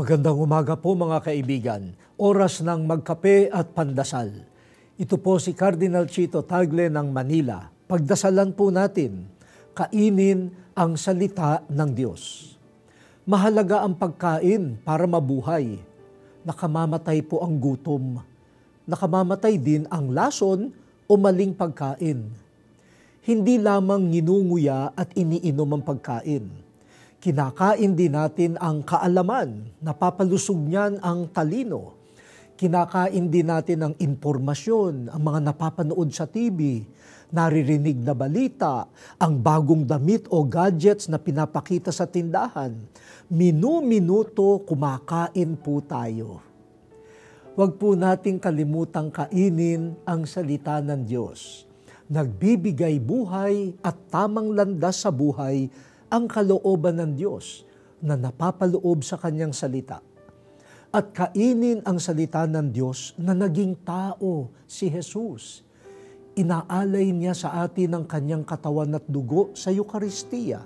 Magandang umaga po mga kaibigan. Oras ng magkape at pandasal. Ito po si Cardinal Chito Tagle ng Manila. Pagdasalan po natin, kainin ang salita ng Diyos. Mahalaga ang pagkain para mabuhay. Nakamamatay po ang gutom. Nakamamatay din ang lason o maling pagkain. Hindi lamang nginunguya at iniinom ang pagkain. Kinakain din natin ang kaalaman, napapalusog niyan ang talino. Kinakain din natin ang impormasyon, ang mga napapanood sa TV, naririnig na balita, ang bagong damit o gadgets na pinapakita sa tindahan. Minu-minuto kumakain po tayo. Huwag po nating kalimutang kainin ang salita ng Diyos. Nagbibigay buhay at tamang landas sa buhay ang kalooban ng Diyos na napapaloob sa kanyang salita. At kainin ang salita ng Diyos na naging tao, si Jesus. Inaalay niya sa atin ang kanyang katawan at dugo sa Eucharistia.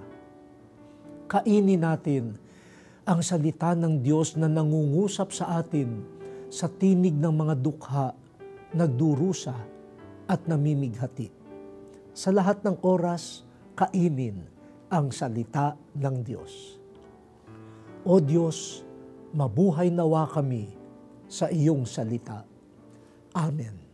Kainin natin ang salita ng Diyos na nangungusap sa atin sa tinig ng mga dukha, nagdurusa at namimighati. Sa lahat ng oras, kainin ang salita ng Diyos. O Diyos, mabuhay nawa kami sa iyong salita. Amen.